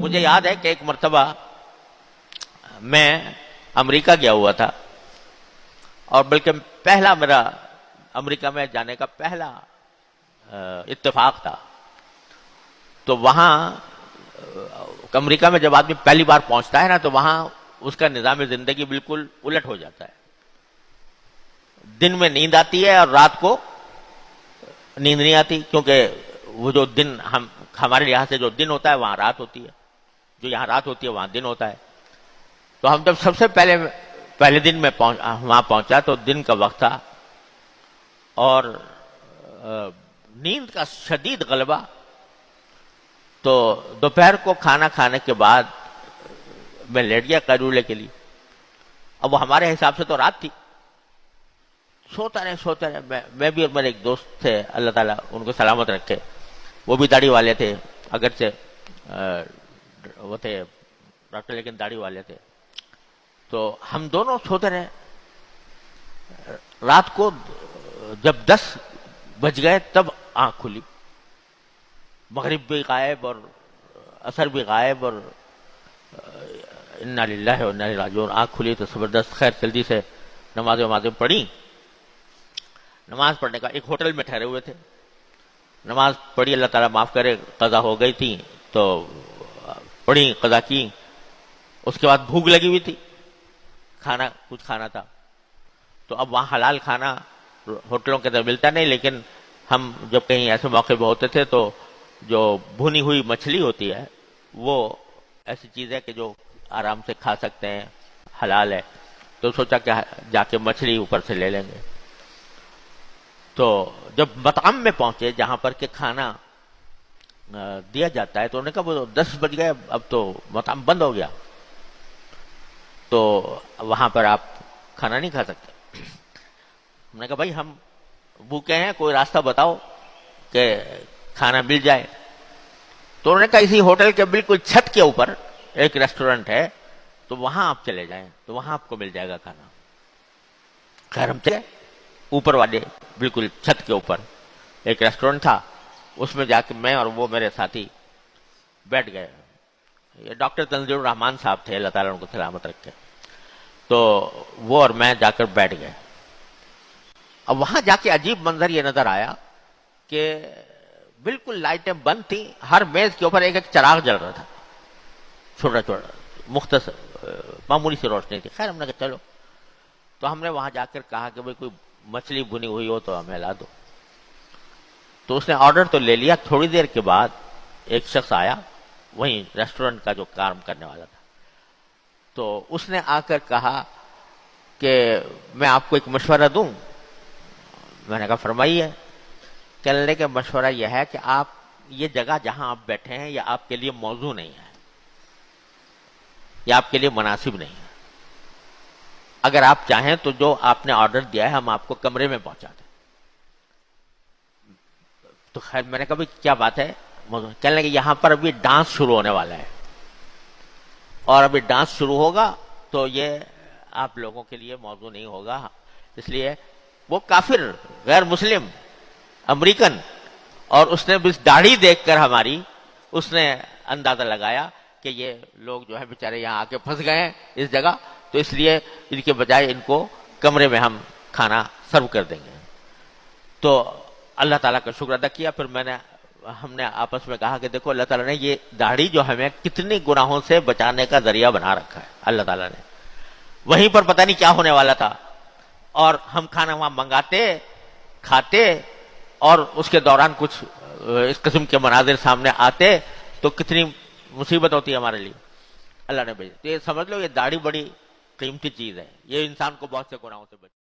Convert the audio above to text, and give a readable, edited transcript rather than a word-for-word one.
مجھے یاد ہے کہ ایک مرتبہ میں امریکہ گیا ہوا تھا، اور بلکہ پہلا میرا امریکہ میں جانے کا پہلا اتفاق تھا۔ تو وہاں امریکہ میں جب آدمی پہلی بار پہنچتا ہے نا، تو وہاں اس کا نظام زندگی بالکل الٹ ہو جاتا ہے۔ دن میں نیند آتی ہے اور رات کو نیند نہیں آتی، کیونکہ وہ جو دن ہمارے لحاظ سے جو دن ہوتا ہے وہاں رات ہوتی ہے، جو یہاں رات ہوتی ہے وہاں دن ہوتا ہے۔ تو ہم جب سب سے پہلے دن میں وہاں پہنچا تو دن کا وقت تھا، اور نیند کا شدید غلبہ۔ تو دوپہر کو کھانا کھانے کے بعد میں لیٹ گیا قیلولے کے لیے۔ اب وہ ہمارے حساب سے تو رات تھی، سوتا رہے میں بھی، اور میرے ایک دوست تھے، اللہ تعالیٰ ان کو سلامت رکھے، وہ بھی داڑھی والے تھے، اگرچہ وہ تھے ڈاکٹر لیکن داڑھی والے تھے۔ تو ہم دونوں سوتے رہے۔ رات کو جب 10 بج گئے تب آنکھ کھلی، مغرب بھی غائب اور عصر بھی غائب، اور انا للہ و انا الیہ راجعون، آنکھ کھلی تو زبردست۔ خیر جلدی سے نمازیں پڑھی۔ نماز پڑھنے کا ایک ہوٹل میں ٹھہرے ہوئے تھے، نماز پڑھی، اللہ تعالیٰ معاف کرے قضا ہو گئی تھی تو پڑھی، قضا کی۔ اس کے بعد بھوک لگی ہوئی تھی، کچھ کھانا تھا۔ تو اب وہاں حلال کھانا ہوٹلوں کے اندر ملتا نہیں، لیکن ہم جب کہیں ایسے موقع پہ ہوتے تھے تو جو بھنی ہوئی مچھلی ہوتی ہے وہ ایسی چیز ہے کہ جو آرام سے کھا سکتے ہیں، حلال ہے۔ تو سوچا کہ جا کے مچھلی اوپر سے لے لیں گے۔ تو جب مطعم میں پہنچے جہاں پر کہ کھانا دیا جاتا ہے، تو انہوں نے کہا وہ 10 بج گئے، اب تو مطعم بند ہو گیا، تو وہاں پر آپ کھانا نہیں کھا سکتے۔ ہم نے کہا بھائی ہم بھوکے ہیں، کوئی راستہ بتاؤ کہ کھانا مل جائے۔ تو انہوں نے کہا اسی ہوٹل کے بالکل چھت کے اوپر ایک ریسٹورنٹ ہے، تو وہاں آپ چلے جائیں، تو وہاں آپ کو مل جائے گا کھانا۔ خیر ہم چلے، اوپر والے بالکل چھت کے اوپر ایک ریسٹورنٹ تھا، اس میں جا کے میں اور وہ میرے ساتھی بیٹھ گئے۔ یہ ڈاکٹر تنزیل الرحمان صاحب تھے، اللہ تعالیٰ ان کو سلامت رکھے۔ تو وہ اور میں جا کر بیٹھ گئے۔ اب وہاں جا کے عجیب منظر یہ نظر آیا کہ بالکل لائٹیں بند تھیں، ہر میز کے اوپر ایک ایک چراغ جل رہا تھا، چھوٹا مختصر معمولی سی روشنی تھی۔ خیر ہم نے کہا چلو، تو ہم نے وہاں جا کر کہا کہ بھئی کوئی مچھلی بھنی ہوئی ہو تو ہمیں لا دو۔ تو اس نے آرڈر تو لے لیا۔ تھوڑی دیر کے بعد ایک شخص آیا، وہیں ریسٹورنٹ کا جو کام کرنے والا تھا، تو اس نے آ کر کہا کہ میں آپ کو ایک مشورہ دوں۔ میں نے کہا فرمائیے۔ کہنے لگے کہ مشورہ یہ ہے کہ آپ یہ جگہ جہاں آپ بیٹھے ہیں یہ آپ کے لیے موزوں نہیں ہے، یہ آپ کے لیے مناسب نہیں ہے۔ اگر آپ چاہیں تو جو آپ نے آرڈر دیا ہے ہم آپ کو کمرے میں پہنچا دیں۔ تو خیر میں نے کہا بھئی کیا بات ہے؟ کہنے لگے یہاں پر ابھی ڈانس شروع ہونے والا ہے، اور ابھی ڈانس شروع ہوگا تو یہ آپ لوگوں کے لیے موضوع نہیں ہوگا، اس لیے وہ کافر، غیر مسلم، امریکن، اور اس نے بس داڑھی دیکھ کر ہماری اس نے اندازہ لگایا کہ یہ لوگ جو ہے بیچارے یہاں آ کے پھنس گئے ہیں اس جگہ، تو اس لیے ان کے بجائے ان کو کمرے میں ہم کھانا سرو کر دیں گے۔ تو اللہ تعالیٰ کا شکر ادا کیا۔ پھر ہم نے آپس میں کہا کہ دیکھو اللہ تعالیٰ نے یہ داڑھی جو ہمیں کتنی گناہوں سے بچانے کا ذریعہ بنا رکھا ہے، اللہ تعالیٰ نے۔ وہیں پر پتہ نہیں کیا ہونے والا تھا، اور ہم کھانا وہاں منگاتے، کھاتے، اور اس کے دوران کچھ اس قسم کے مناظر سامنے آتے تو کتنی مصیبت ہوتی ہے ہمارے لیے، اللہ نے بھیجا۔ تو یہ سمجھ لو یہ داڑھی بڑی قیمتی چیز ہے، یہ انسان کو بہت سے گناہوں سے بچا